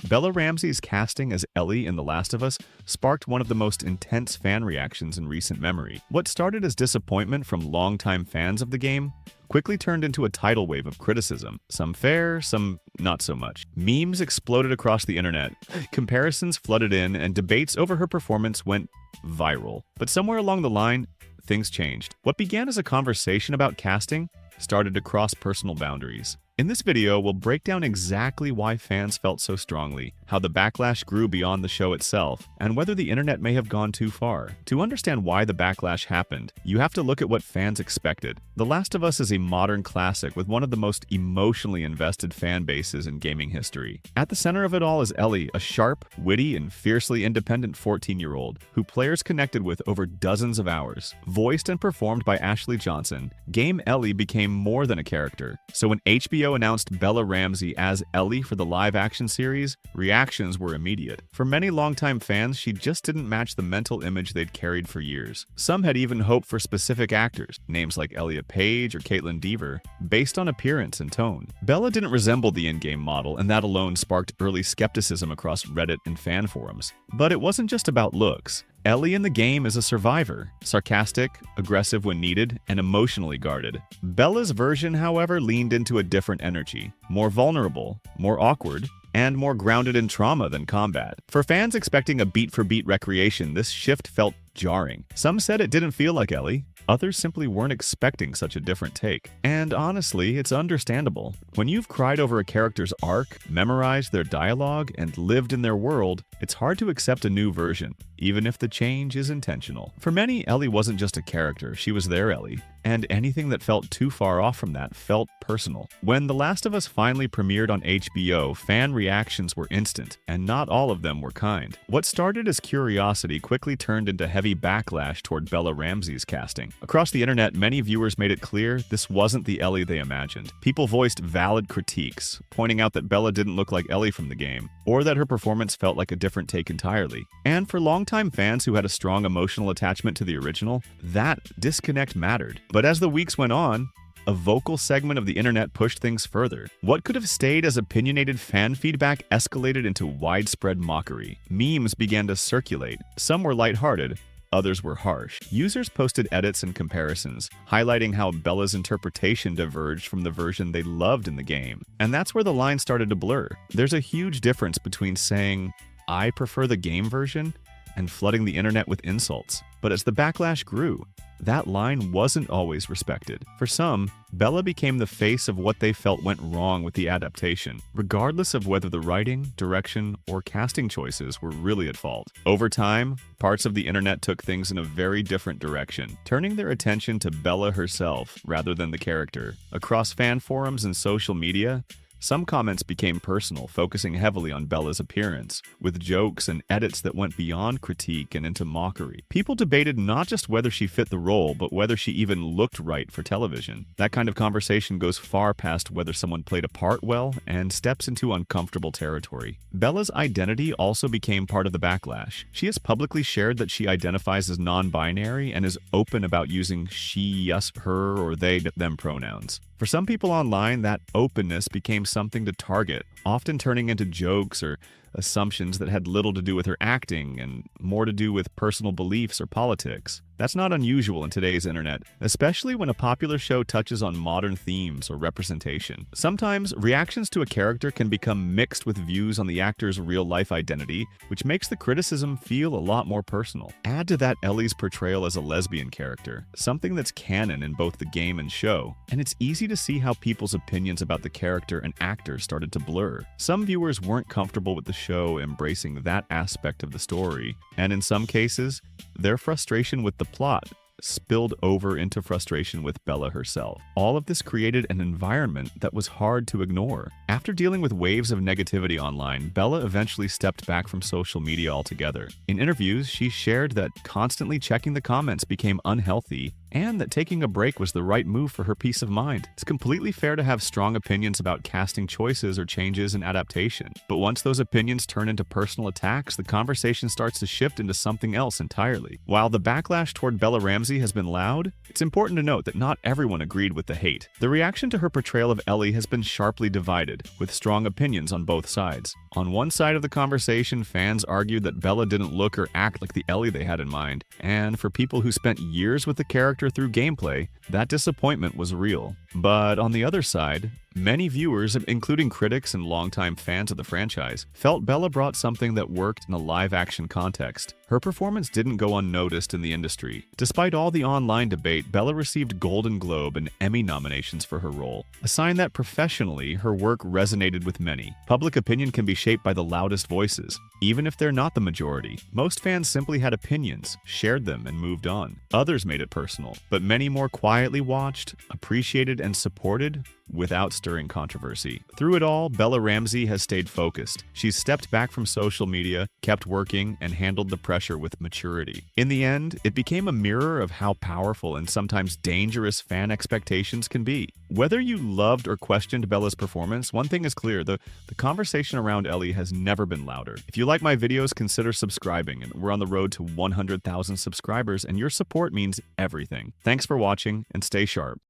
Bella Ramsey's casting as Ellie in The Last of Us sparked one of the most intense fan reactions in recent memory. What started as disappointment from longtime fans of the game quickly turned into a tidal wave of criticism, some fair, some not so much. Memes exploded across the internet, comparisons flooded in, and debates over her performance went viral. But somewhere along the line, things changed. What began as a conversation about casting started to cross personal boundaries. In this video, we'll break down exactly why fans felt so strongly, how the backlash grew beyond the show itself, and whether the internet may have gone too far. To understand why the backlash happened, you have to look at what fans expected. The Last of Us is a modern classic with one of the most emotionally invested fan bases in gaming history. At the center of it all is Ellie, a sharp, witty, and fiercely independent 14-year-old who players connected with over dozens of hours. Voiced and performed by Ashley Johnson, Game Ellie became more than a character. So when HBO announced Bella Ramsey as Ellie for the live-action series, reactions were immediate. For many longtime fans, she just didn't match the mental image they'd carried for years. Some had even hoped for specific actors, names like Elliot Page or Caitlin Dever, based on appearance and tone. Bella didn't resemble the in-game model, and that alone sparked early skepticism across Reddit and fan forums. But it wasn't just about looks. Ellie in the game is a survivor, sarcastic, aggressive when needed, and emotionally guarded. Bella's version, however, leaned into a different energy, more vulnerable, more awkward, and more grounded in trauma than combat. For fans expecting a beat-for-beat recreation, this shift felt jarring. Some said it didn't feel like Ellie. Others simply weren't expecting such a different take. And honestly, it's understandable. When you've cried over a character's arc, memorized their dialogue, and lived in their world, it's hard to accept a new version, even if the change is intentional. For many, Ellie wasn't just a character, she was their Ellie. And anything that felt too far off from that felt personal. When The Last of Us finally premiered on HBO, fan reactions were instant, and not all of them were kind. What started as curiosity quickly turned into heavy backlash toward Bella Ramsey's casting. Across the internet, many viewers made it clear this wasn't the Ellie they imagined. People voiced valid critiques, pointing out that Bella didn't look like Ellie from the game, or that her performance felt like a different take entirely. And for longtime fans who had a strong emotional attachment to the original, that disconnect mattered. But as the weeks went on, a vocal segment of the internet pushed things further. What could have stayed as opinionated fan feedback escalated into widespread mockery. Memes began to circulate. Some were lighthearted, others were harsh. Users posted edits and comparisons, highlighting how Bella's interpretation diverged from the version they loved in the game. And that's where the line started to blur. There's a huge difference between saying, "I prefer the game version," and flooding the internet with insults. But as the backlash grew, that line wasn't always respected. For some, Bella became the face of what they felt went wrong with the adaptation, regardless of whether the writing, direction, or casting choices were really at fault. Over time, parts of the internet took things in a very different direction, turning their attention to Bella herself rather than the character. Across fan forums and social media, some comments became personal, focusing heavily on Bella's appearance, with jokes and edits that went beyond critique and into mockery. People debated not just whether she fit the role, but whether she even looked right for television. That kind of conversation goes far past whether someone played a part well and steps into uncomfortable territory. Bella's identity also became part of the backlash. She has publicly shared that she identifies as non-binary and is open about using she, us, her, or they, them pronouns. For some people online, that openness became something to target, often turning into jokes or assumptions that had little to do with her acting and more to do with personal beliefs or politics. That's not unusual in today's internet, especially when a popular show touches on modern themes or representation. Sometimes, reactions to a character can become mixed with views on the actor's real-life identity, which makes the criticism feel a lot more personal. Add to that Ellie's portrayal as a lesbian character, something that's canon in both the game and show, and it's easy to see how people's opinions about the character and actor started to blur. Some viewers weren't comfortable with the show embracing that aspect of the story, and in some cases, their frustration with the plot spilled over into frustration with Bella herself. All of this created an environment that was hard to ignore. After dealing with waves of negativity online, Bella eventually stepped back from social media altogether. In interviews, she shared that constantly checking the comments became unhealthy and that taking a break was the right move for her peace of mind. It's completely fair to have strong opinions about casting choices or changes in adaptation, but once those opinions turn into personal attacks, the conversation starts to shift into something else entirely. While the backlash toward Bella Ramsey has been loud, it's important to note that not everyone agreed with the hate. The reaction to her portrayal of Ellie has been sharply divided, with strong opinions on both sides. On one side of the conversation, fans argued that Bella didn't look or act like the Ellie they had in mind, and for people who spent years with the character through gameplay, that disappointment was real. But on the other side, many viewers, including critics and longtime fans of the franchise, felt Bella brought something that worked in a live-action context. Her performance didn't go unnoticed in the industry. Despite all the online debate, Bella received Golden Globe and Emmy nominations for her role, a sign that professionally, her work resonated with many. Public opinion can be shaped by the loudest voices, even if they're not the majority. Most fans simply had opinions, shared them, and moved on. Others made it personal, but many more quietly watched, appreciated, and supported without stirring controversy. Through it all, Bella Ramsey has stayed focused. She's stepped back from social media, kept working, and handled the pressure with maturity. In the end, it became a mirror of how powerful and sometimes dangerous fan expectations can be. Whether you loved or questioned Bella's performance, one thing is clear, the conversation around Ellie has never been louder. If you like my videos, consider subscribing, and we're on the road to 100,000 subscribers, and your support means everything. Thanks for watching, and stay sharp.